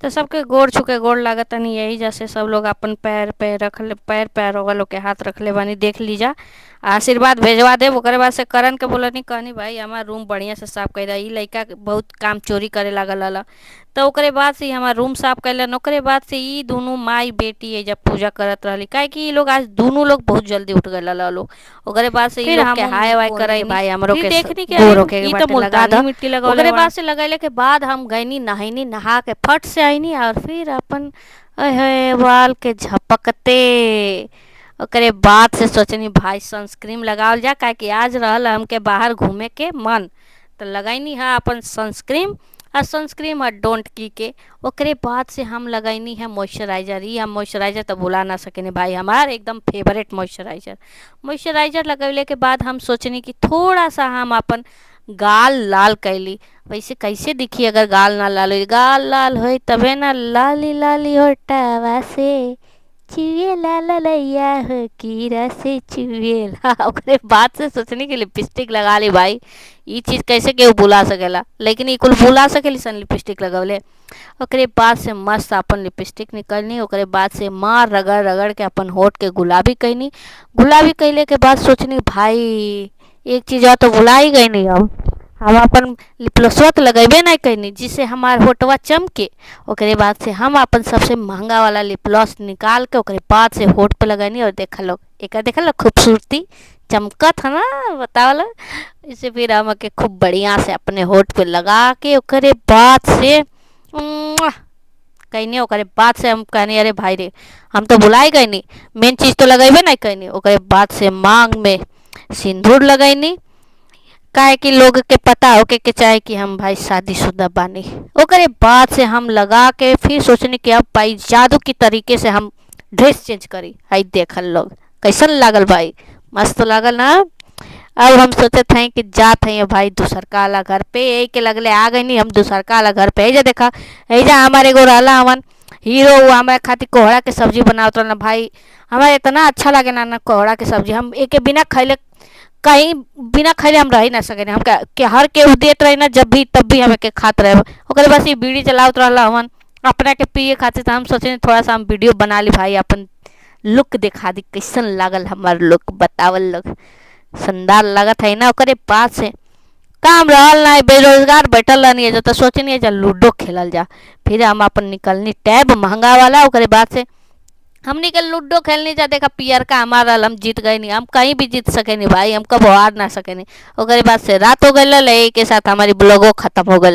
तो सबके गोड़ छुके गोड़ लागत तनी यही जैसे सब लोग अपन पैर पे रख ले, पैर पैर होगा लोग के हाथ रख ले बानी, देख लीजा आशीर्वाद भेजवा दे। ओकरे बाद से करण के बोलनी कहनी भाई हमार रूम बढ़िया से साफ कर ई लड़का बहुत काम चोरी करे लागल हला। तो ओकरे बाद से हमार रूम साफ कैलन। ओकरे बाद से ई दोनों माई बेटी है जब पूजा करत रहली, काहे कि ई लोग आज दोनों लोग बहुत जल्दी उठ गए लोग। ओकरे बाद से ई फिर लोग के हम हाय वाय बोले कि करैनी, भाई हमरो फिर के देखनी कि गोड़ अरे होके के ई तो बाटे लगा मुल्तानी द। मिट्टी लगौले ओकरे बाड़न। बाद से लगैले के बाद हम गईनी नहाईनी, नहा के फट से आईनी और फिर अपन अहे बाल के झपकते। ओकरे बाद से सोचनी भाई सनस्क्रीन लगावल जा, काहे कि आज रहल हमके बाहर घूमे के मन। तो लगैनी है अपन सनस्क्रीन, और सनस्क्रीन है डोंट की के। ओकरे बाद से हम लगैनी है मॉइस्चराइजर। ई हम मॉइस्चराइजर तो भुला ना सकेनी भाई, हमार एकदम फेवरेट मॉइस्चराइजर। मॉइस्चराइजर लगैले के बाद हम सोचनी कि थोड़ा सा हम अपन गाल लाल कैली। वैसे कैसे दिखी अगर गाल ना लाल हो, गाल लाल हो तबे ना लाली लाली होटवा से चुए लाल लैया हो कीरा से चुएला। ओकरे बाद से सोचनी कि लिपस्टिक लगा ली भाई। ई चीज़ कैसे केहू भुला सकेला, लेकिन ई कुल भुला सकेली सन लिपस्टिक लगवले। ओकरे बाद से मस्त अपन लिपस्टिक निकलनी। ओकरे बाद से मार रगड़ रगड़ के अपन होठ के गुलाबी कैनी। गुलाबी कैले के बाद सोचनी भाई एक चीज़ और तो भुला ही गई नहीं, हम अपन लिपलॉसवा तो लगेबे नहीं कैनी जिससे हमार होठवा चमके। ओकरे बाद से हम अपन सबसे महंगा वाला लिपलॉस निकाल के ओकरे बाद से होठ पे लगैनी। और देखा लोग एक देखा लोग खूबसूरती चमकत है ना, बतावल। इसे फिर हम के खूब बढ़िया से अपने होठ पे लगा के ओकरे बाद से कहनी। ओकरे बाद से हम कहनी अरे भाई रे हम तो भुला ही गई नहीं, मेन चीज़ तो लगेबे नहीं कैनी। ओकरे बाद से मांग में सिंदूर लगैनी, काहे कि लोग के पता होके के चाहे कि हम भाई शादीशुदा बानी। ओकरे बाद से हम लगा के फिर सोचनी कि अब भाई जादू की तरीके से हम ड्रेस चेंज करी। हाई देखल लोग कैसन लागल भाई, मस्त लागल ना। अब हम सोचते हैं कि जात हैं भाई दूसर का वाला घर पे, यही के लगले आ गई नहीं हम दूसर का वाला घर पे। एजा देखा एजा हमारे एगो रहला हवन हीरो, वो हमारे खातिर कोहड़ा के सब्जी बनावत रहना भाई। हमारे इतना अच्छा लगे ना कोहड़ा के सब्जी, हम एक बिना खैले कहीं बिना खैले हम रह ही ना सके। हम के हर के देत रही ना जब भी तब भी हमें के खात रहे। ओकरे बस ये बीड़ी चलावत रहला हमन अपना के पिए खातिर। तो हम सोचे थोड़ा सा हम वीडियो बना ली भाई, अपन लुक दिखा दी कैसन लागल हमार लुक, बतावल लोग शानदार लागत है ना। ओकरे बाद से काम रहल ना, बेरोजगार बैठल रहनी है तो सोचनी है चल लूडो खेलल जा। फिर हम अपन निकलनी टैब महंगा वाला। ओकरे बाद से हमनी के लूडो खेलनी जा, देखा पियर का हमारा हम जीत गए नहीं, हम कहीं भी जीत सके नहीं भाई, हम कब हार ना सके नहीं। ओकरे बाद से रात हो गई के साथ हमारी ब्लॉगो खत्म हो गई।